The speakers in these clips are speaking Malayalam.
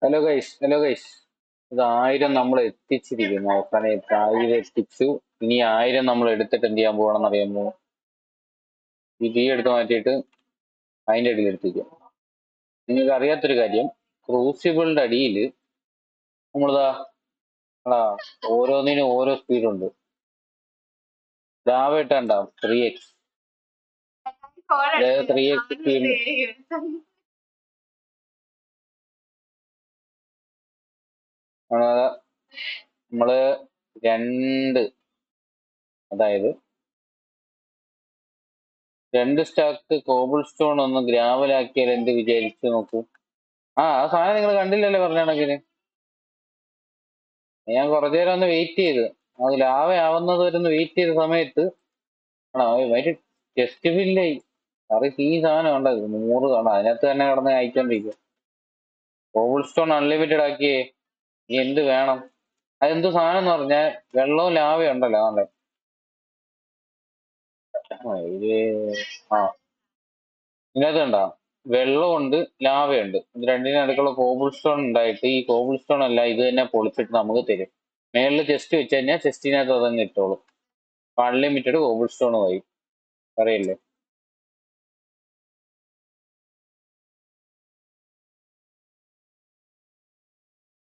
ഹലോ ഗൈസ് ഇത് 1000 നമ്മൾ എത്തിച്ചിരിക്കുന്നു. അവസാനമായിട്ട് 1000 എത്തിച്ചു. ഇനി 1000 നമ്മൾ എടുത്തിട്ട് എന്ത് ചെയ്യാൻ പോകണമെന്ന് അറിയാമോ? ഈ തീ എടുത്ത് മാറ്റിയിട്ട് അതിന്റെ അടിയിൽ എടുത്തിരിക്കും. നിങ്ങൾക്ക് അറിയാത്തൊരു കാര്യം, ക്രൂസിബിളിന്റെ അടിയിൽ നമ്മളിതാ ഓരോന്നിനും ഓരോ സ്പീഡുണ്ട്. ലാവ ഇട്ടുണ്ടാവും 3x, അതായത് 3x സ്പീഡ്. നമ്മള് രണ്ട് സ്റ്റാക്ക് കോബിൾ സ്റ്റോൺ ഒന്ന് ഗ്രാവലാക്കിയാൽ എന്ത് വിചാരിച്ചു നോക്കൂ. ആ സാധനം നിങ്ങൾ കണ്ടില്ലല്ലോ പറഞ്ഞ കണക്കിന്. ഞാൻ കുറച്ചു നേരം ഒന്ന് വെയിറ്റ് ചെയ്ത്, അത് ലാവ ആവുന്നത് വരെ ഒന്ന് വെയിറ്റ് ചെയ്ത സമയത്ത് മറ്റേ ടെസ്റ്റ് ബില്ലായി ഈ സാധനം ഉണ്ടായത് 100 കാണാം. അതിനകത്ത് തന്നെ കിടന്ന് അയച്ചോണ്ടിരിക്കും. കോബിൾ സ്റ്റോൺ അൺലിമിറ്റഡ് ആക്കിയേ, നീ എന്ത് വേണം? അതെന്ത് സാധനം എന്ന് പറഞ്ഞാൽ വെള്ളവും ലാവയും ഉണ്ടല്ലോ. ആണല്ലേ ഇതിനകത്ത് കണ്ടോ, വെള്ളമുണ്ട് ലാവയുണ്ട്. ഇത് രണ്ടിനും അടുക്കുള്ള കോബിൾ സ്റ്റോൺ ഉണ്ടായിട്ട് ഈ കോബിൾ സ്റ്റോൺ അല്ല ഇത് തന്നെ പൊളിച്ചിട്ട് നമുക്ക് തരും. മേളിൽ ചെസ്റ്റ് വെച്ച് കഴിഞ്ഞാൽ ചെസ്റ്റിനകത്ത് അതങ്ങ് ഇട്ടോളും. അൺലിമിറ്റഡ് കോബിൾ സ്റ്റോണുമായി അറിയില്ലേ.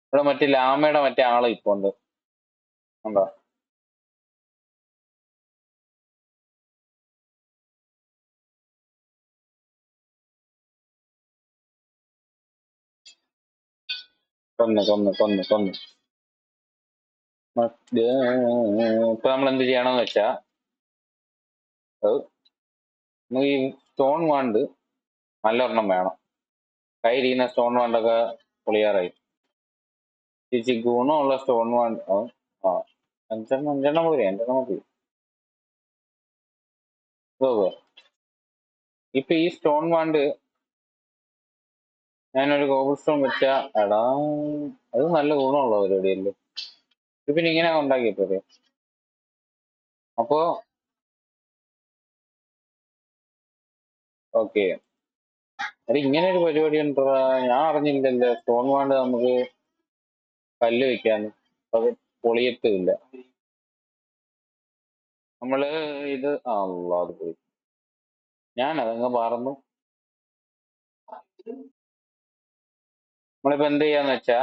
ഇവിടെ മറ്റേ ലാമയുടെ മറ്റേ ആള് ഇപ്പൊ ഉണ്ട്, ഉണ്ടോ? കൊന്ന് ഇപ്പൊ നമ്മൾ എന്ത് ചെയ്യണമെന്ന് വെച്ചാ, നമുക്ക് ഈ സ്റ്റോൺ വാണ്ട് നല്ലൊരെണ്ണം വേണം. കയ്യിരിക്കുന്ന സ്റ്റോൺ വാണ്ടൊക്കെ പൊളിയാറായി. ചേച്ചി ഗുണമുള്ള സ്റ്റോൺ വാണ്ട് അഞ്ചെണ്ണം പോരെ, 5 മതി. ഇപ്പൊ ഈ സ്റ്റോൺ വാണ്ട് ഞാനൊരു കോബിൾ സ്റ്റോൺ വെച്ചാ എടാ അത് നല്ല ഗുണമുള്ള പരിപാടിയല്ലേ. പിന്നെ ഇങ്ങനെ ഉണ്ടാക്കിയപ്പോരെ. അപ്പോ ഓക്കെ, അത് ഇങ്ങനെ ഒരു പരിപാടി ഉണ്ടോ, ഞാൻ അറിഞ്ഞില്ലല്ലോ. സ്റ്റോൺ വാണ്ട് നമുക്ക് കല്ല് വെക്കാൻ, അത് പൊളിയത്തില്ല. നമ്മള് ഇത് അത് പോയി, ഞാൻ അതങ്ങ് പറന്നു. നമ്മളിപ്പോ എന്ത് ചെയ്യാന്ന് വെച്ചാ,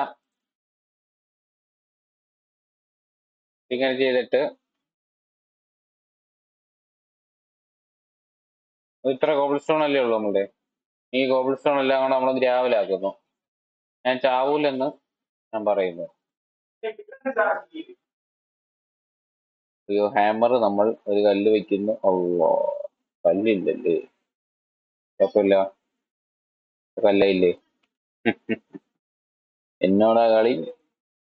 ഇങ്ങനെ ചെയ്തിട്ട് ഇത്ര കോബിൾ സ്റ്റോൺ അല്ലേ ഉള്ളൂ നമ്മുടെ. ഈ കോബിൾ സ്റ്റോൺ എല്ലാം കൂടെ നമ്മൾ ഗ്രാവലാക്കുന്നു. ഞാൻ ചാവൂലെന്ന് ഞാൻ പറയുന്നു. അയ്യോ, ഹാമർ നമ്മൾ ഒരു കല്ല് വെക്കുന്നു. അള്ളോ, കല്ലില്ലല്ലേ. കുഴപ്പമില്ല, കല്ലയില്ലേ. എന്നോടാ കളി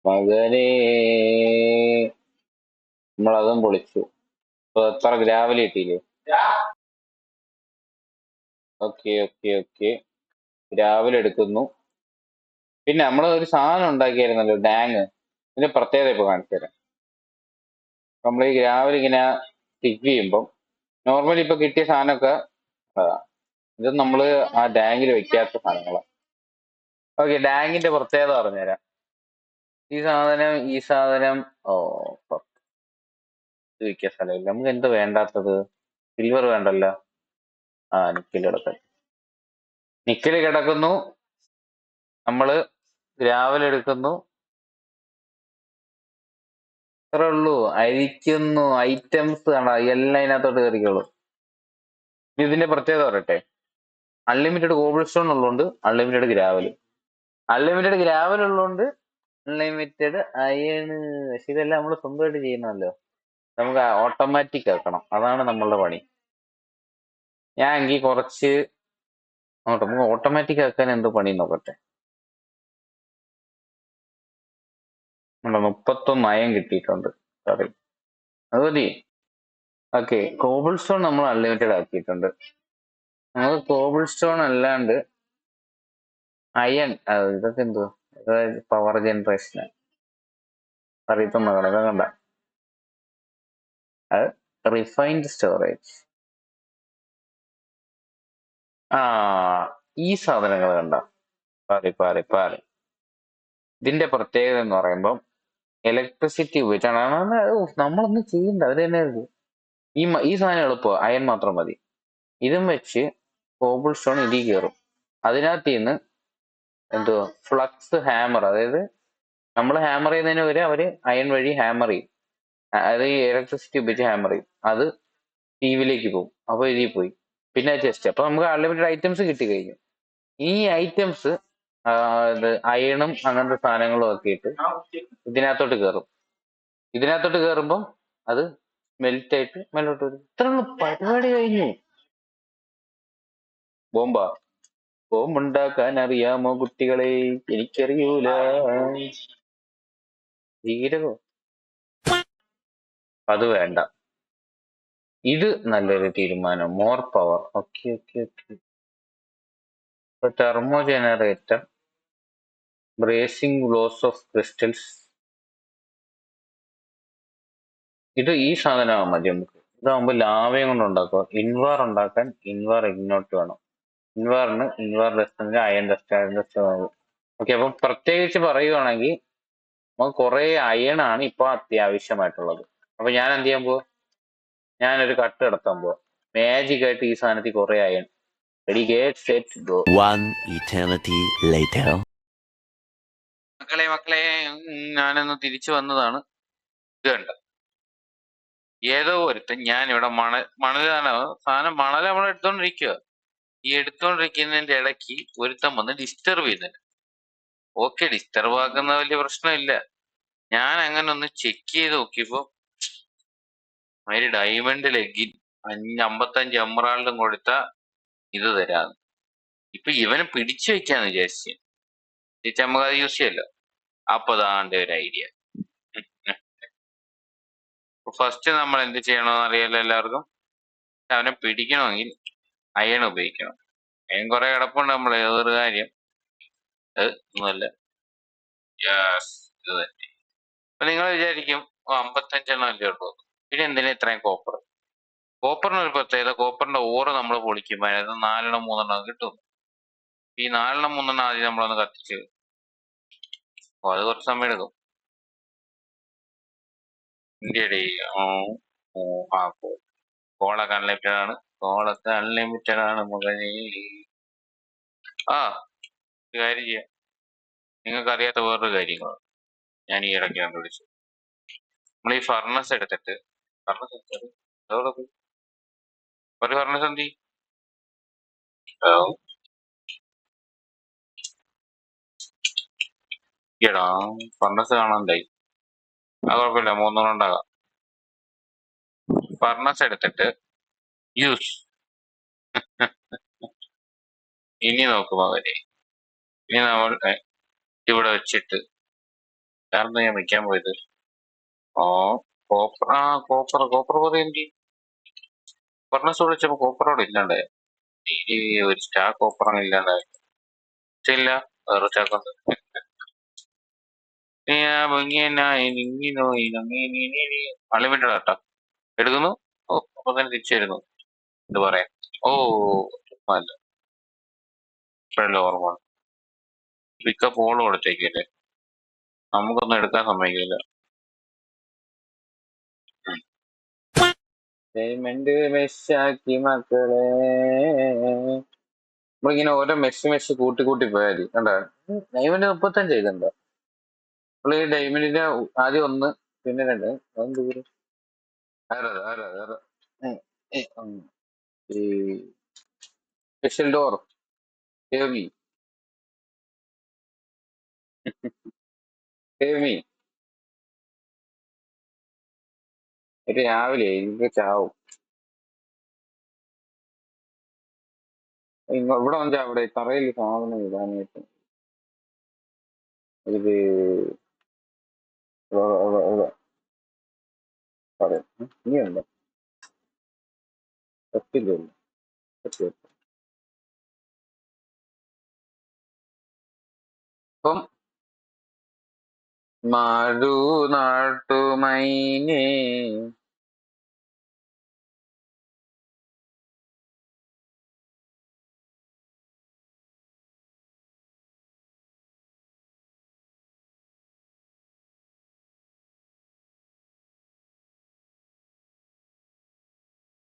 മകനേ. നമ്മളതും പൊളിച്ചു. അപ്പൊ എത്ര ഗ്രാവൽ കിട്ടിയില്ലേ. ഓക്കെ ഗ്രാവൽ എടുക്കുന്നു. പിന്നെ നമ്മൾ ഒരു സാധനം ഉണ്ടാക്കിയായിരുന്നല്ലോ, ഡാങ്. ഇതിന്റെ പ്രത്യേകത ഇപ്പൊ കാണിച്ചു തരാം. നമ്മൾ ഈ ഗ്രാവൽ ഇങ്ങനെ സ്റ്റിക്ക് ചെയ്യുമ്പം നോർമലി ഇപ്പൊ കിട്ടിയ സാധനമൊക്കെ ഇത് നമ്മള് ആ ഡാങ്കിൽ വെക്കാത്ത സാധനങ്ങളാണ്. ഓക്കെ, ഡാങ്ങിന്റെ പ്രത്യേകത പറഞ്ഞുതരാം. ഈ സാധനം ഇത് വെക്കാൻ സ്ഥലമില്ല. നമുക്ക് എന്ത് വേണ്ടാത്തത്? സിൽവർ വേണ്ടല്ലോ. നിക്കൽ കിടക്കാൻ, നിക്കൽ കിടക്കുന്നു. നമ്മള് ഗ്രാവൽ എടുക്കുന്നു, അത്രേ ഉള്ളൂ. അരിക്കുന്നു, ഐറ്റംസ് കാണാം, എല്ലാം ഇതിനകത്തോട്ട് കയറിക്കോളൂ. ഇതിന്റെ പ്രത്യേകത പറയട്ടെ, അൺലിമിറ്റഡ് കോബിൾ സ്റ്റോൺ ഉള്ളതുകൊണ്ട് അൺലിമിറ്റഡ് ഗ്രാവൽ, അൺലിമിറ്റഡ് ഗ്രാവൽ ഉള്ളതുകൊണ്ട് അൺലിമിറ്റഡ് അയണ്. പക്ഷെ ഇതെല്ലാം നമ്മൾ സ്വന്തമായിട്ട് ചെയ്യുന്നതല്ലോ, നമുക്ക് ഓട്ടോമാറ്റിക് ആക്കണം, അതാണ് നമ്മളുടെ പണി. ഞാൻ എങ്കിൽ കുറച്ച് നമുക്ക് ഓട്ടോമാറ്റിക് ആക്കാൻ എന്ത് പണി നോക്കട്ടെ. 31 അയം കിട്ടിയിട്ടുണ്ട്, സോറി, അത് മതി. ഓക്കെ, കോബിൾ സ്റ്റോൺ നമ്മൾ അൺലിമിറ്റഡ് ആക്കിയിട്ടുണ്ട്. നമുക്ക് കോബിൾ സ്റ്റോൺ അല്ലാണ്ട് അയൺ, ഇതൊക്കെ എന്തോ പവർ ജനറേഷൻ അറിയത്തുന്ന കണക്ക് കണ്ട, അത് റിഫൈൻഡ് സ്റ്റോറേജ്. ഈ സാധനങ്ങൾ കണ്ട, പാറി ഇതിന്റെ പ്രത്യേകത എന്ന് പറയുമ്പോൾ ഇലക്ട്രിസിറ്റി ഉപയോഗിച്ചാണ് നമ്മളൊന്നും ചെയ്യണ്ട. അത് തന്നെ ഈ സാധനം എളുപ്പം, അയൺ മാത്രം മതി. ഇതും വെച്ച് കോബിൾ സ്റ്റോൺ ഇതിൽ കയറും. അതിനകത്ത് നിന്ന് എന്തുവാ ഫ്ലക്സ് ഹാമർ, അതായത് നമ്മൾ ഹാമർ ചെയ്യുന്നതിന് വരെ അവര് അയൺ വഴി ഹാമർ ചെയ്യും. അത് ഈ ഇലക്ട്രിസിറ്റി ഉപയോഗിച്ച് ഹാമർ ചെയ്യും. അത് ടി വിയിലേക്ക് പോകും. അപ്പൊ ഇതിൽ പോയി പിന്നെ ചെസ്റ്റ്. അപ്പൊ നമുക്ക് അൺലിമിറ്റഡ് ഐറ്റംസ് കിട്ടി കഴിഞ്ഞു. ഈ ഐറ്റംസ് ഇത് അയണും അങ്ങനത്തെ സാധനങ്ങളും ഒക്കെ ഇട്ട് ഇതിനകത്തോട്ട് കയറും. ഇതിനകത്തോട്ട് കയറുമ്പം അത് മെൽറ്റ് ആയിട്ട് മേലോട്ട് വരും. ഇത്രയുള്ള പരിപാടി കഴിഞ്ഞു. ബോംബാ. ബോംബുണ്ടാക്കാൻ അറിയാമോ കുട്ടികളെ? എനിക്കറിയൂല. ജീരകോ? അത് വേണ്ട. ഇത് നല്ലൊരു തീരുമാനം. More power. Okay okay okay. Thermo generator, bracing loss of crystals. ഇത് ഈ സാധനമാ മതി നമുക്ക്. ഇതാകുമ്പോൾ ലാവയും കൊണ്ട് ഉണ്ടാക്കുക. ഇൻവാർ ഉണ്ടാക്കാൻ ഇൻവാർ ഇഗ്നോട്ട് വേണം. ഇൻവാറിന് invar dust, iron dust, iron dust ആകും. ഓക്കെ. അപ്പം പ്രത്യേകിച്ച് പറയുവാണെങ്കിൽ നമുക്ക് കുറെ അയൺ ആണ് ഇപ്പൊ അത്യാവശ്യമായിട്ടുള്ളത്. അപ്പൊ ഞാൻ എന്ത് ചെയ്യാൻ പോവാ? ഞാനൊരു കട്ട് നടത്താൻ പോവാ. മാജിക് ആയിട്ട് ഈ സാധനത്തിൽ കുറെ iron. Ready, get set go. One eternity later. മക്കളെ ഞാനൊന്ന് തിരിച്ചു വന്നതാണ്. ഇത് കണ്ട, ഏതോ ഒരുത്തൻ ഞാൻ ഇവിടെ സാധനം മണൽ നമ്മൾ എടുത്തോണ്ടിരിക്കുക. ഈ എടുത്തോണ്ടിരിക്കുന്നതിന്റെ ഇടയ്ക്ക് ഒരുത്തൻ വന്ന് ഡിസ്റ്റർബ് ചെയ്യുന്നുണ്ട്. ഓക്കെ, ഡിസ്റ്റർബ് ആക്കുന്ന വലിയ പ്രശ്നമില്ല. ഞാൻ അങ്ങനെ ഒന്ന് ചെക്ക് ചെയ്ത് നോക്കിയപ്പോ ഒരു ഡയമണ്ട് ലെഗിൻ 55 എമറാൾഡും കൊടുത്ത ഇത് തരാന്ന്. ഇപ്പൊ ഇവനെ പിടിച്ചു വെക്കാന്ന് വിചാരിച്ചു. നമുക്ക് അത് യൂസ് ചെയ്യല്ലോ. അപ്പൊ അതാണ്ട് ഒരു ഐഡിയ. ഫസ്റ്റ് നമ്മൾ എന്ത് ചെയ്യണമെന്ന് അറിയാലോ എല്ലാവർക്കും. അവനെ പിടിക്കണമെങ്കിൽ അയൺ ഉപയോഗിക്കണം. അയൺ കുറെ കിടപ്പുണ്ട് നമ്മൾ. ഏതൊരു കാര്യം അത് ഒന്നുമല്ല. ഇത് തന്നെ. അപ്പൊ നിങ്ങൾ വിചാരിക്കും 55 അല്ലേ ഉള്ളൂ, പിന്നെ എന്തിനാ ഇത്രയും കോപ്പർ? കോപ്പറിന് ഒരു പ്രത്യേകത, കോപ്പറിന്റെ ഓറ് നമ്മൾ പൊളിക്കുമ്പോൾ അതിനകത്ത് 4 3 കിട്ടും. ഈ 4 3 ആദ്യം നമ്മളൊന്ന് കത്തിച്ച്, അത് കുറച്ച് സമയം എടുക്കും. ഇന്ത്യയുടെ കോളൊക്കെ അൺലിമിറ്റഡ് ആണ്. കോളൊക്കെ അൺലിമിറ്റഡ് ആണ് മുഖനി. ഒരു കാര്യം ചെയ്യാം. നിങ്ങൾക്ക് അറിയാത്ത വേറൊരു കാര്യങ്ങളാണ് ഞാൻ ഈ ഇടയ്ക്ക് കണ്ടുപിടിച്ചു. നമ്മൾ ഈ ഫർണസ് എടുത്തിട്ട് ഒരു ഫർണസ് എന്തി എടാ, ഫർണസ് കാണാണ്ടായി. അത് കുഴപ്പമില്ല, 3 ഉണ്ടാകാം. ഫർണസ് എടുത്തിട്ട് യൂസ്. ഇനി നോക്കും അവരെ. ഇനി നമ്മൾ ഇവിടെ വെച്ചിട്ട് കാരണം ഞാൻ വെക്കാൻ പോയത് കോപ്പർ പോലെ എന്തി ഫർണസ് വിളിച്ചപ്പോ കോപ്പറോട് ഇല്ലാണ്ടായ. ഈ ഒരു സ്റ്റാർ കോപ്പർ ആണ് ഇല്ലാണ്ടായ. ഇല്ല, വേറെ സ്റ്റാക്കുണ്ട്. അൺലിമിറ്റഡ് ആട്ടാ എടുക്കുന്നു. അപ്പൊ തന്നെ തിരിച്ചു വരുന്നു. എന്ത് പറയാൻ? അല്ല, ഇപ്പോഴല്ലേ ഓർമ്മ. പിക്കപ്പ് ഓൾ കൊടുത്തേക്കല്ലേ, നമുക്കൊന്നും എടുക്കാൻ സമ്മതിക്കില്ല. പേയ്മെന്റ് മെസ്സാക്കി മക്കളെ. നമ്മളിങ്ങനെ ഓരോ മെസ്സ് കൂട്ടി കൂട്ടി പോയാൽ മതി. കണ്ടോ, ഡയമണ്ട് 35 ചെയ്തിട്ടുണ്ടോ? നമ്മൾ ഈ ഡയമണ്ടിന്റെ ആദ്യം 1, പിന്നെ 2, ഈ സ്പെഷ്യൽ ഡോർ ഹേവി ഹേവി രാവിലെ എനിക്ക് ചാവും. ഇവിടെ വന്ന് അവിടെ തറയിൽ സാധനം ഇടാനായിട്ട് ഇത് പറയാം. ഇനിയുണ്ടോ? പറ്റില്ലല്ലോ. അപ്പം മഴു നാട്ടുമൈനേ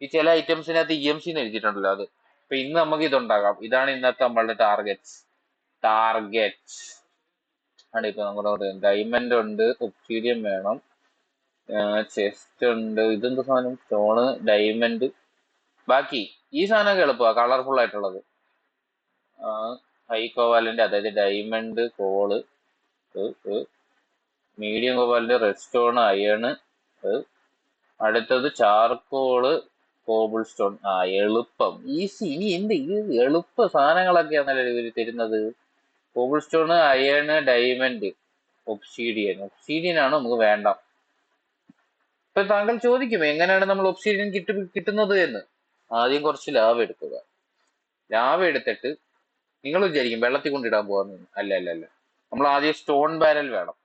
ഈ ചില ഐറ്റംസിനകത്ത് EMC എന്ന് എഴുതിയിട്ടുണ്ടല്ലോ അത്. അപ്പൊ ഇന്ന് നമുക്ക് ഇതുണ്ടാക്കാം. ഇതാണ് ഇന്നത്തെ നമ്മളുടെ ടാർഗറ്റ് ആണ്. ഇപ്പൊ നമ്മുടെ ഡയമണ്ട് ഉണ്ട്, ഒബ്സീഡിയം വേണം, ചെസ്റ്റ് ഉണ്ട്, ഇതെന്ത് സാധനം, സ്റ്റോണ്, ഡയമണ്ട്. ബാക്കി ഈ സാധനമൊക്കെ എളുപ്പമാണ്, കളർഫുൾ ആയിട്ടുള്ളത്. ഹൈ കോവാലന്റ്, അതായത് diamond, call, medium covalent, red stone, iron, അടുത്തത് ചാർക്കോള്, കോബിൾ സ്റ്റോൺ. എളുപ്പം, ഈസി. ഇനി എന്ത് ഇത് എളുപ്പ സാധനങ്ങളൊക്കെയാണല്ലോ ഇവര് തരുന്നത്. Cobble stone, iron, diamond, obsidian ആണ് നമുക്ക് വേണ്ട. ഇപ്പൊ താങ്കൾ ചോദിക്കും എങ്ങനെയാണ് നമ്മൾ ഒബ്സീഡിയൻ കിട്ടുന്നത് എന്ന്. ആദ്യം കുറച്ച് ലാവ എടുക്കുക. ലാവ എടുത്തിട്ട് നിങ്ങൾ വിചാരിക്കും വെള്ളത്തിൽ കൊണ്ടിടാൻ പോകാന്ന്. അല്ല അല്ല അല്ല, നമ്മൾ ആദ്യം സ്റ്റോൺ ബാരൽ വേണം.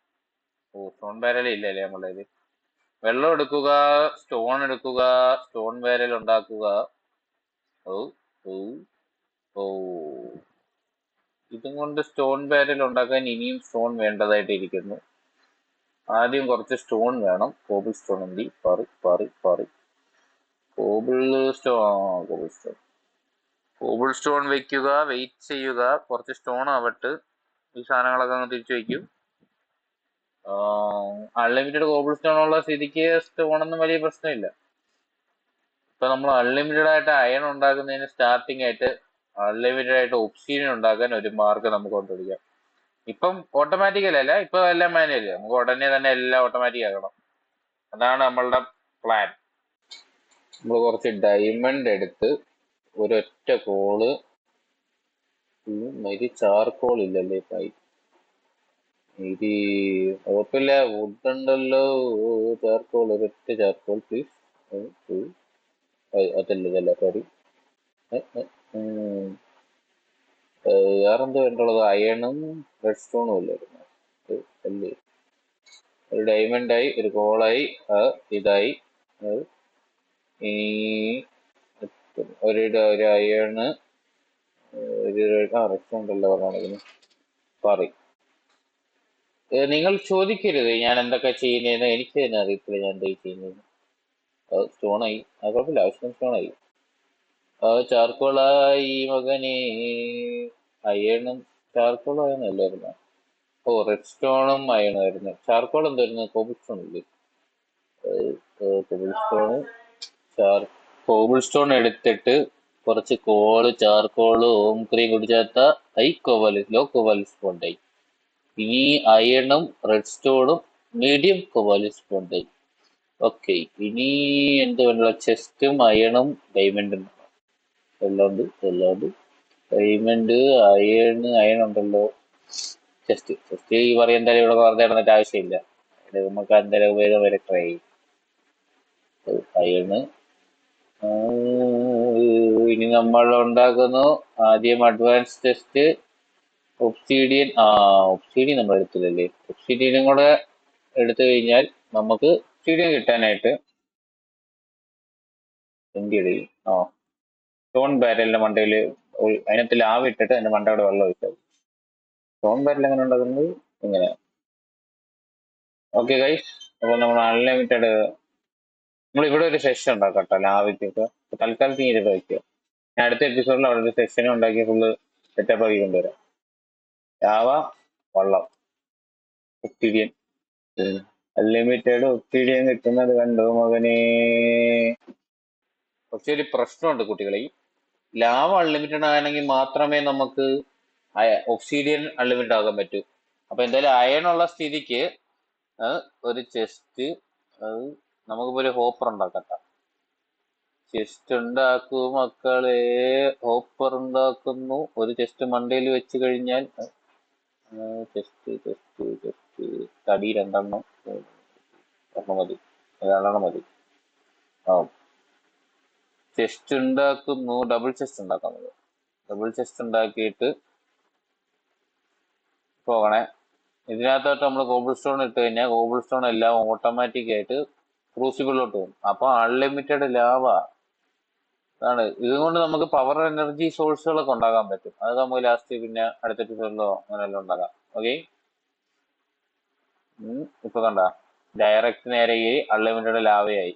സ്റ്റോൺ ബാരൽ ഇല്ലല്ലേ നമ്മളത്. വെള്ളം എടുക്കുക, സ്റ്റോൺ എടുക്കുക, സ്റ്റോൺ ബാരൽ ഉണ്ടാക്കുക. ഓ ഓ ഓ ഇതും കൊണ്ട് സ്റ്റോൺ ബാരൽ ഉണ്ടാക്കാൻ ഇനിയും സ്റ്റോൺ വേണ്ടതായിട്ട് ഇരിക്കുന്നു. ആദ്യം കുറച്ച് സ്റ്റോൺ വേണം. കോബിൾ സ്റ്റോൺ എന്തി കോബിൾ സ്റ്റോൺ വെക്കുക, വെയിറ്റ് ചെയ്യുക, കുറച്ച് സ്റ്റോൺ ആവട്ട്. ഈ സാധനങ്ങളൊക്കെ അങ്ങ് തിരിച്ചു വയ്ക്കും. അൺലിമിറ്റഡ് കോബിൾ സ്റ്റോൺ ഉള്ള സ്ഥിതിക്ക് സ്റ്റോണൊന്നും വലിയ പ്രശ്നമില്ല. ഇപ്പൊ നമ്മൾ അൺലിമിറ്റഡ് ആയിട്ട് അയൺ ഉണ്ടാക്കുന്നതിന് സ്റ്റാർട്ടിങ് ആയിട്ട് അൺലിമിറ്റഡ് ആയിട്ട് ഒബ്സീഡിയൻ ഉണ്ടാക്കാൻ ഒരു മാർഗം നമുക്ക് കൊണ്ടുപിടിക്കാം. ഇപ്പം ഓട്ടോമാറ്റിക്കൽ അല്ല, ഇപ്പൊ എല്ലാം മാനുവൽ. നമുക്ക് ഉടനെ തന്നെ എല്ലാം ഓട്ടോമാറ്റിക് ആക്കണം. അതാണ് നമ്മളുടെ പ്ലാൻ. നമ്മൾ കുറച്ച് ഡയമണ്ട് എടുത്ത് ഒരൊറ്റ കോള്, ഇത് ചാർക്കോൾ ഇല്ലല്ലേ ഇത് കുഴപ്പമില്ല, വുഡ് ഉണ്ടല്ലോ. ചാർക്കോൾ, ഒരൊറ്റ ചാർക്കോൾ പ്ലീസ്. അതല്ല സോറി. വേറെന്ത് വേണ്ടുള്ളത്? അയണും റെഡ് സ്റ്റോണും ഇല്ലായിരുന്നു അല്ലേ? ഒരു ഡയമണ്ടായി, ഒരു കോളായി, ഇതായി. ഇനി ഒരു അയണ്, ഒരു റെഡ് സ്റ്റോൺ ഉണ്ടല്ലോ പറഞ്ഞാൽ പറയും. നിങ്ങൾ ചോദിക്കരുത് ഞാൻ എന്തൊക്കെ ചെയ്യുന്നതെന്ന്. എനിക്ക് തന്നെ അറിയത്തില്ല ഞാൻ എന്തായി ചെയ്യുന്നത്. സ്റ്റോണായി, അത് കുഴപ്പമില്ല, ആവശ്യം സ്റ്റോണായി. ചാർക്കോളായി മകനെ. അയണും ചാർക്കോൾ അയണല്ലായിരുന്നു. റെഡ് സ്റ്റോണും അയണായിരുന്നു. ചാർക്കോൾ എന്തായിരുന്നു? കോബിൾ സ്റ്റോൺ ഇല്ലേ? കോബിൾ സ്റ്റോൺ എടുത്തിട്ട് കുറച്ച് കോള്, ചാർക്കോള്, ഓം ക്രീം കുടിച്ചാത്ത ലോ കോവാലിസ് ബോണ്ടായി. ഇനി അയണും റെഡ് സ്റ്റോണും മീഡിയം കോവാലിസ് ബോണ്ടായി. ഓക്കെ, ഇനി എന്ത് വേണ്ട? ചെസ്റ്റും അയണും ഡയമണ്ടും എല്ലാം ഡയമണ്ട്, അയൺ ഉണ്ടല്ലോ. ചെസ്റ്റ് ഈ പറയും എന്തായാലും ഇവിടെ വെറുതെ ഇടന്നിട്ട് ആവശ്യമില്ല. നമുക്ക് എന്തായാലും ഉപയോഗം വരെ ട്രൈ ചെയ്യും. അയണ്. ഇനി നമ്മൾ ഉണ്ടാക്കുന്നു ആദ്യം അഡ്വാൻസ് ടെസ്റ്റ് ഒബ്സീഡിയൻ. ഒബ്സീഡിയൻ നമ്മൾ എടുത്തില്ലല്ലേ. ഒബ്സീഡിയനും കൂടെ എടുത്തു കഴിഞ്ഞാൽ നമുക്ക് ഒബ്സീഡിയൻ കിട്ടാനായിട്ട് എന്തിടയും. സ്റ്റോൺ ബാരലിന്റെ മണ്ടയിൽ അതിനകത്ത് ലാവ് ഇട്ടിട്ട് അതിന്റെ മണ്ടയോടെ വെള്ളം ഒഴിച്ചത്. സ്റ്റോൺ ബാരൽ എങ്ങനെ ഉണ്ടാക്കുന്നത്? ഇങ്ങനെ. ഓക്കെ ഗൈസ്, അപ്പൊ നമ്മൾ അൺലിമിറ്റഡ് നമ്മൾ ഇവിടെ ഒരു സെഷൻ ഉണ്ടാക്കാം കേട്ടോ ലാവയ്ക്കൊക്കെ. തൽക്കാലത്ത് ചെയ്തിട്ട് വയ്ക്കുക. ഞാൻ അടുത്ത എപ്പിസോഡിൽ അവിടെ ഒരു സെഷനും ഉണ്ടാക്കി ഫുള്ള് സെറ്റപ്പ് ആക്കി കൊണ്ടുവരാം. ലാവ, വള്ളം, ഒബ്സിഡിയൻ. അൺലിമിറ്റഡ് ഒബ്സിഡിയൻ കിട്ടുന്നത് കണ്ടോ മകനെ. പക്ഷെ ഒരു പ്രശ്നമുണ്ട് കുട്ടികളെ. ലാവ അൺലിമിറ്റഡ് ആണെങ്കിൽ മാത്രമേ നമുക്ക് ഒബ്സിഡിയൻ അൺലിമിറ്റഡ് ആകാൻ പറ്റൂ. അപ്പൊ എന്തായാലും അയൺ ഉള്ള സ്ഥിതിക്ക് ഒരു ചെസ്റ്റ്, നമുക്കിപ്പോ ഒരു ഹോപ്പർ ഉണ്ടാക്കട്ടെ. ചെസ്റ്റ് ഉണ്ടാക്കൂ മക്കളെ, ഹോപ്പർ ഉണ്ടാക്കുന്നു. ഒരു ചെസ്റ്റ് മണ്ടയിൽ വെച്ച് കഴിഞ്ഞാൽ ചെസ്റ്റ് തടി രണ്ടെണ്ണം മതി, മതി. ചെസ്റ്റ് ഉണ്ടാക്കുന്നു. ഡബിൾ ചെസ്റ്റ് ഉണ്ടാക്കാൻ മതി. ഡബിൾ ചെസ്റ്റ് ഉണ്ടാക്കിയിട്ട് പോകണേ. ഇതിനകത്തോട്ട് നമ്മൾ കോബിൾ സ്റ്റോൺ ഇട്ട് കഴിഞ്ഞാൽ കോബിൾ സ്റ്റോൺ എല്ലാം ഓട്ടോമാറ്റിക് ആയിട്ട് ക്രൂസിബിളിലോട്ട് പോകും. അപ്പൊ അൺലിമിറ്റഡ് ലാവ ആണ്. ഇതുകൊണ്ട് നമുക്ക് പവർ എനർജി സോഴ്സുകളൊക്കെ ഉണ്ടാക്കാൻ പറ്റും. അത് നമുക്ക് ലാസ്റ്റ് പിന്നെ അടുത്ത എപ്പിസോഡിലോ അങ്ങനെയെല്ലാം ഉണ്ടാക്കാം. ഓക്കെ, ഇപ്പൊ കണ്ട ഡയറക്റ്റ് നേരെ അൺലിമിറ്റഡ് ലാവയായി.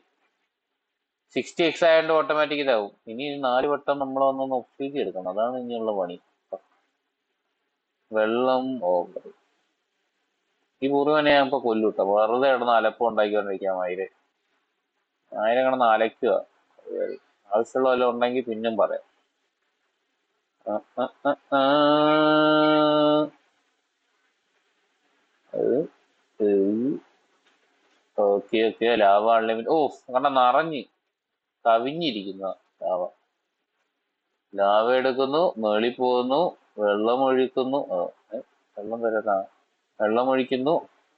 60x ആയതുകൊണ്ട് ഓട്ടോമാറ്റിക് ഇതാവും. ഇനി 4 വട്ടം നമ്മൾ ഒന്നൊന്ന് ഒപ്പിച്ച് എടുക്കണം, അതാണ് ഇനിയുള്ള പണി. വെള്ളം ഓവർ. ഈ മുറിവനെ ഞാൻ ഇപ്പൊ കൊല്ലൂട്ടോ, വെറുതെ കിടന്ന് അലപ്പം ഉണ്ടാക്കിക്കൊണ്ടിരിക്കാം. ആയിരം കിടന്ന് അലക്കുക. ആവശ്യമുള്ള വല്ലതും ഉണ്ടെങ്കിൽ പിന്നും പറയാം. Okay okay, lava unlimited. ഓ കണ്ട നിറഞ്ഞ് കവിഞ്ഞിരിക്കുന്ന ലാവ. ലാവ എടുക്കുന്നു, മേളിൽ പോകുന്നു, വെള്ളം ഒഴിക്കുന്നു. വെള്ളം തരുന്ന വെള്ളം ഒഴിക്കുന്നു,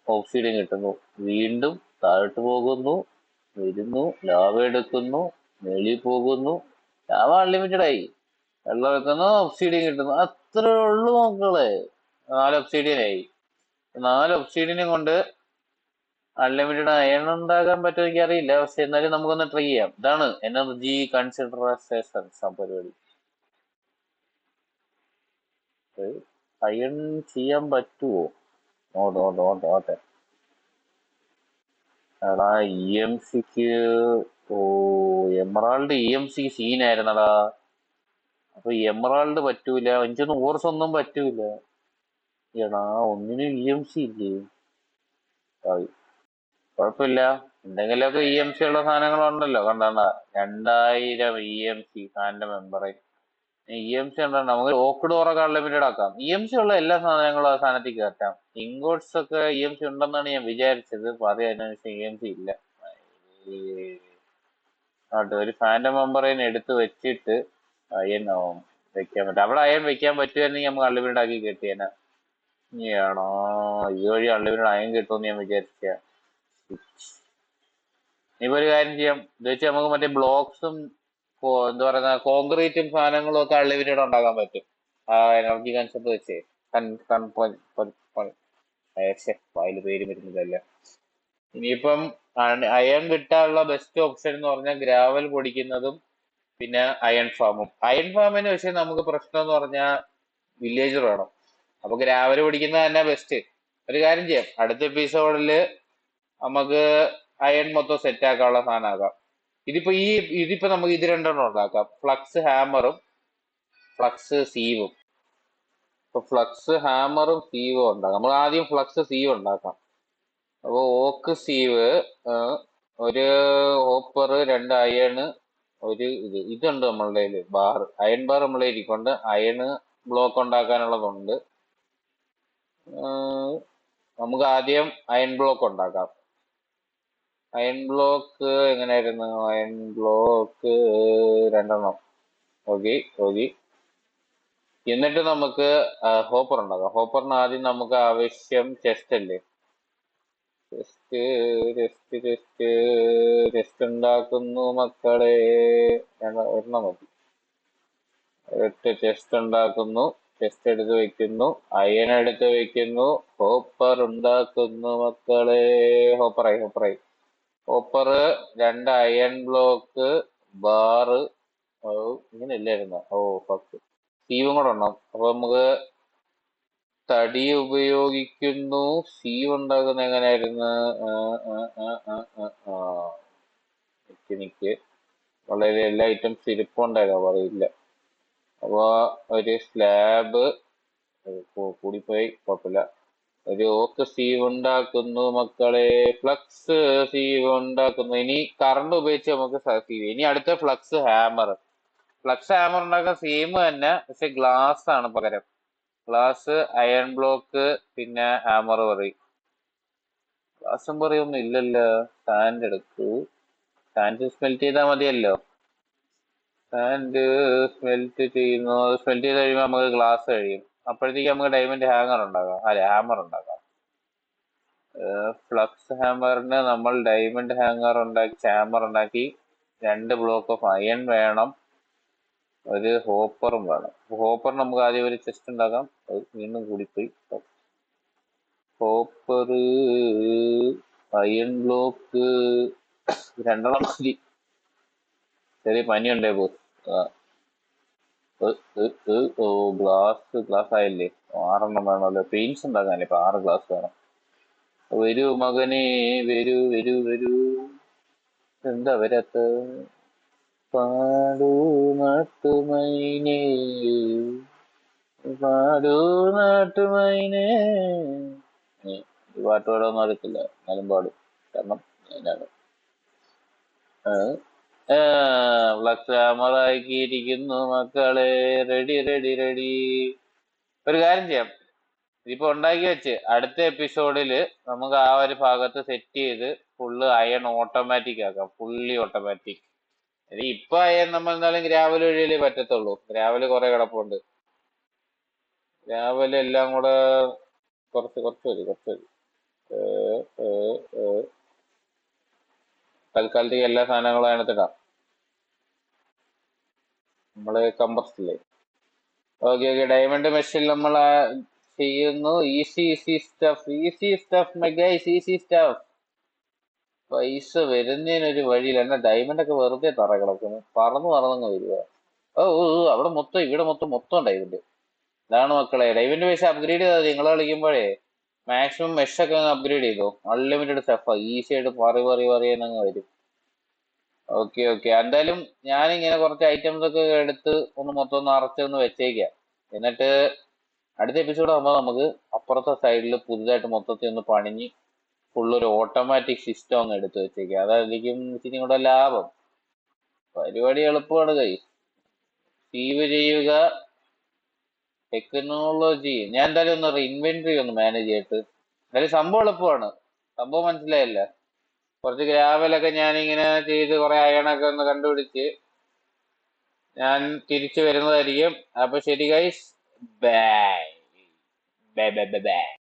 ഓക്സിജൻ കിട്ടുന്നു, വീണ്ടും താഴോട്ട് പോകുന്നു, വരുന്നു, ലാവ എടുക്കുന്നു, മേളിൽ പോകുന്നു, ലാവ അൺലിമിറ്റഡ് ആയി. വെള്ളം വെക്കുന്നു, ഒബ്സീഡിയൻ കിട്ടുന്നു. അത്രേ ഉള്ളൂ മക്കളെ. 4 ഒബ്സീഡിയനായി. 4 ഒബ്സീഡിയനും കൊണ്ട് അൺലിമിറ്റഡ് അയൺ ഉണ്ടാകാൻ പറ്റുമോ എനിക്ക് അറിയില്ല, പക്ഷെ എന്നാലും നമുക്കൊന്ന് ട്രൈ ചെയ്യാം. ഇതാണ് എനർജി കൺസിഡറേഷൻ പരിപാടി. അയൺ ചെയ്യാൻ പറ്റുമോ? ഓട്ടെ. എടാ EMCക്ക്, ഓ എമറാൾഡ് EMCക്ക് സീനായിരുന്നടാ. അപ്പൊ എമറാൾഡ് പറ്റൂല, എനിക്കൊന്നും ഓർസ് ഒന്നും പറ്റൂല. എടാ ഒന്നിനും EMC ഇല്ലേ? കുഴപ്പമില്ല, എന്തെങ്കിലുമൊക്കെ EMC ഉള്ള സാധനങ്ങളുണ്ടല്ലോ. കണ്ടാ 2000 EMC ഫാൻ്റെ മെമ്പറെ. EMC ഉണ്ടോ? നമുക്ക് ലോക്ക് ഡോറൊക്കെ അൺലിമിറ്റഡ് ആക്കാം. EMC ഉള്ള എല്ലാ സാധനങ്ങളും ആ സാധനത്തിൽ കയറ്റാം. ഇൻഗോട്സ് ഒക്കെ EMC ഉണ്ടെന്നാണ് ഞാൻ വിചാരിച്ചത്. പറയാനനുസരിച്ച് EMC ഇല്ല. ഒരു ഫാൻ്റെ മെമ്പറിനെ എടുത്ത് വെച്ചിട്ട് അയൺ വെക്കാൻ പറ്റും. അവിടെ അയൺ വെക്കാൻ പറ്റുമായിരുന്നെങ്കിൽ നമുക്ക് അൺലിമിറ്റഡ് ആക്കി കിട്ടിയേനെ. ആണോ ഇതുവഴി അൺലിമിറ്റഡ് അയൺ കിട്ടുമെന്ന് ഞാൻ വിചാരിച്ച. ഇനിയിപ്പോ ഒരു കാര്യം ചെയ്യാം, ഇത് വെച്ച് നമുക്ക് മറ്റേ ബ്ലോക്സും എന്താ പറയുക കോൺക്രീറ്റും സാധനങ്ങളും ഒക്കെ അൺലിമിറ്റഡ് ഉണ്ടാക്കാൻ പറ്റും. ആ എനർജി കൺസെപ്റ്റ് വെച്ച് വായിൽ പേര് വരുന്നതല്ല. ഇനിയിപ്പം അയൺ കിട്ടാനുള്ള ബെസ്റ്റ് ഓപ്ഷൻ എന്ന് പറഞ്ഞാൽ ഗ്രാവൽ പൊടിക്കുന്നതും പിന്നെ അയൺ ഫാമും. അയൺ ഫാമിന് പക്ഷെ നമുക്ക് പ്രശ്നം എന്ന് പറഞ്ഞാൽ വില്ലേജർ വേണം. അപ്പൊ ഗ്രാവൽ പൊടിക്കുന്നത് തന്നെ ബെസ്റ്റ്. ഒരു കാര്യം ചെയ്യാം, അടുത്ത എപ്പിസോഡില് നമുക്ക് അയൺ മൊത്തം സെറ്റ് ആക്കാനുള്ള സാധനം ആക്കാം. ഇതിപ്പോ നമുക്ക് ഇത് രണ്ടെണ്ണം ഉണ്ടാക്കാം, ഫ്ലക്സ് ഹാമറും ഫ്ലക്സ് സീവും. ഇപ്പൊ ഫ്ലക്സ് ഹാമറും സീവും ഉണ്ടാക്കാം. നമ്മൾ ആദ്യം ഫ്ലക്സ് സീവ് ഉണ്ടാക്കാം. അപ്പൊ ഓക്ക് സീവ്, ഒരു ഹോപ്പർ, 2 അയണ്, ഒരു ഇതുണ്ട് നമ്മളുടെ കയ്യില് ബാർ, അയൺ ബാർ നമ്മളെ ഇരിക്കൊണ്ട്. Iron block ഉണ്ടാക്കാനുള്ളതുണ്ട്. നമുക്ക് ആദ്യം അയൺ ബ്ലോക്ക് ഉണ്ടാക്കാം. അയൺ ബ്ലോക്ക് എങ്ങനെയായിരുന്നു? Iron block 2 okay. എന്നിട്ട് നമുക്ക് ഹോപ്പർ ഉണ്ടാക്കാം. ഹോപ്പറിന് ആദ്യം നമുക്ക് ആവശ്യം ചെസ്റ്റ് അല്ലേ? ചെസ്റ്റ് ഉണ്ടാക്കുന്നു മക്കളെ. ഒരെണ്ണം മതി. ചെസ്റ്റ് ഉണ്ടാക്കുന്നു, ചെസ്റ്റ് എടുത്ത് വെക്കുന്നു, അയൺ എടുത്ത് വെക്കുന്നു, ഹോപ്പർ ഉണ്ടാക്കുന്നു മക്കളെ. ഹോപ്പറായി. Hopper, 2 iron block, bar. ഇങ്ങനെ ഇല്ലായിരുന്ന? ഫസ്റ്റ് സീവും കൂടെ ഉണ്ടോ? അപ്പൊ നമുക്ക് തടി ഉപയോഗിക്കുന്നു. സീവ് ഉണ്ടാക്കുന്ന എങ്ങനെയായിരുന്നു? എനിക്ക് വളരെ എല്ലാ ഐറ്റംസ് ഇരിപ്പുണ്ടായതോ പറയില്ല. അപ്പൊ ഒരു സ്ലാബ് കൂടിപ്പോയി, കുഴപ്പമില്ല. ഒരു ഓക്ക് സീവ് ഉണ്ടാക്കുന്നു മക്കളെ. ഫ്ലക്സ് സീവ് ഉണ്ടാക്കുന്നു. ഇനി കറണ്ട് ഉപയോഗിച്ച് നമുക്ക് സീവ്. ഇനി അടുത്ത ഫ്ലക്സ് ഹാമർ ഉണ്ടാക്കാൻ സെയിം തന്നെ, പക്ഷെ ഗ്ലാസ് ആണ് പകരം. ഗ്ലാസ്, അയൺ ബ്ലോക്ക്, പിന്നെ ഹാമർ പറയും. ഗ്ലാസും പറയൊന്നും ഇല്ലല്ലോ. സാൻഡ് എടുക്കൂ. സാൻഡ് സ്മെൽറ്റ് ചെയ്താൽ മതിയല്ലോ. സാൻഡ് സ്മെൽറ്റ് ചെയ്യുന്നു. സ്മെൽറ്റ് ചെയ്ത് കഴിയുമ്പോൾ നമുക്ക് ഗ്ലാസ് കഴിയും. അപ്പോഴത്തേക്ക് നമുക്ക് ഡയമണ്ട് ഹാമർ ഉണ്ടാക്കാം. ഫ്ലക്സ് ഹാമറിന് നമ്മൾ ഡയമണ്ട് ഹാമർ ഉണ്ടാക്കി 2 ബ്ലോക്ക് ഓഫ് അയൺ വേണം, ഒരു ഹോപ്പറും വേണം. ഹോപ്പർ നമുക്ക് ആദ്യം ഒരു ചെസ്റ്റ് ഉണ്ടാക്കാം. അത് വീണ്ടും കൂടിപ്പോയി. ഹോപ്പർ, അയൺ ബ്ലോക്ക് 2 മതി. ചെറിയ പനിയുണ്ടേ ബോസ്. ഗ്ലാസ് ആയില്ലേ? 6 വേണമല്ലോ. പെയിന്റ്സ് ഉണ്ടാക്കാനല്ലേ, ഇപ്പൊ 6 ഗ്ലാസ് വേണം. വരൂ മകനെ, വരൂ. എന്താ വരാത്ത? പാടൂ നാട്ടുമൈനേ, പാടൂ നാട്ടുമൈനേ. ഈ പാട്ട് പാടാനൊന്നും അറിയത്തില്ല, എന്നാലും പാടും. കാരണം ഞാനാണ് ഫ്ലക്സാമറാക്കിയിരിക്കുന്നു മക്കളെ. Ready ready ready. ഒരു കാര്യം ചെയ്യാം, ഇതിപ്പോ ഉണ്ടാക്കി വെച്ച് അടുത്ത എപ്പിസോഡിൽ നമുക്ക് ആ ഒരു ഭാഗത്ത് സെറ്റ് ചെയ്ത് ഫുള്ള് അയൺ ഓട്ടോമാറ്റിക് ആക്കാം, ഫുള്ളി ഓട്ടോമാറ്റിക്. ഇപ്പൊ അയൺ നമ്മൾ എന്തായാലും ഗ്രാവൽ വഴിയല്ലേ പറ്റത്തുള്ളൂ. ഗ്രാവൽ കുറെ കിടപ്പുണ്ട്. ഗ്രാവൽ എല്ലാം കൂടെ കുറച്ച് കുറച്ച് മതി, കുറച്ച് മതി. തൽക്കാലത്തേക്ക് എല്ലാ സാധനങ്ങളും അതിനകത്തിടാം. നമ്മള് കമ്പസ്റ്റല്ലേ. Okay okay. ഡയമണ്ട് മെഷിൽ നമ്മൾ ചെയ്യുന്നു. Easy easy stuff, easy stuff my guys, easy stuff. പൈസ വരുന്നതിനൊരു വഴിയില്ല. എന്നാ ഡയമണ്ട് ഒക്കെ വെറുതെ തറ കിടക്കുന്നു, പറന്ന് പറന്നങ്ങ് വരിക. ഓ ഓ ഓ, അവിടെ മൊത്തം ഇവിടെ മൊത്തം മൊത്തം ഡയമണ്ട്. ഇതാണ് മക്കളെ ഡയമണ്ട് പൈസ അപ്ഗ്രേഡ് ചെയ്താൽ നിങ്ങൾ കളിക്കുമ്പോഴേ മാക്സിമം മെഷൊക്കെ അങ്ങ് അപ്ഗ്രേഡ് ചെയ്തോ. അൺലിമിറ്റഡ് സ്റ്റഫാ, ഈസി ആയിട്ട് പറി പറി പറയുന്നങ്ങ് വരും. Okay okay. എന്തായാലും ഞാനിങ്ങനെ കുറച്ച് ഐറ്റംസ് ഒക്കെ എടുത്ത് ഒന്ന് മൊത്തം ഒന്ന് അറച്ചൊന്ന് വെച്ചേക്കാം. എന്നിട്ട് അടുത്ത എപ്പിസോഡ് ആകുമ്പോൾ നമുക്ക് അപ്പുറത്തെ സൈഡിൽ പുതുതായിട്ട് മൊത്തത്തിൽ ഒന്ന് പണിഞ്ഞ് ഫുള്ളൊരു ഓട്ടോമാറ്റിക് സിസ്റ്റം ഒന്ന് എടുത്ത് വെച്ചേക്കാം. അതായിരിക്കും ഇച്ചിരി കൂടെ ലാഭം. പരിപാടി എളുപ്പമാണ് കൈ. സീവ് ചെയ്യുക, ടെക്നോളജി. ഞാൻ എന്തായാലും ഒന്ന് ഇൻവെന്ററി ഒന്ന് മാനേജ് ചെയ്തിട്ട്. എന്തായാലും സംഭവം എളുപ്പമാണ്, സംഭവം മനസ്സിലായില്ല. കുറച്ച് ഗ്രാവലൊക്കെ ഞാനിങ്ങനെ ചെയ്ത് കുറെ അയണൊക്കെ ഒന്ന് കണ്ടുപിടിച്ച് ഞാൻ തിരിച്ചു വരുന്നതായിരിക്കും. അപ്പൊ ശരി guys, bye bye bye bye bye.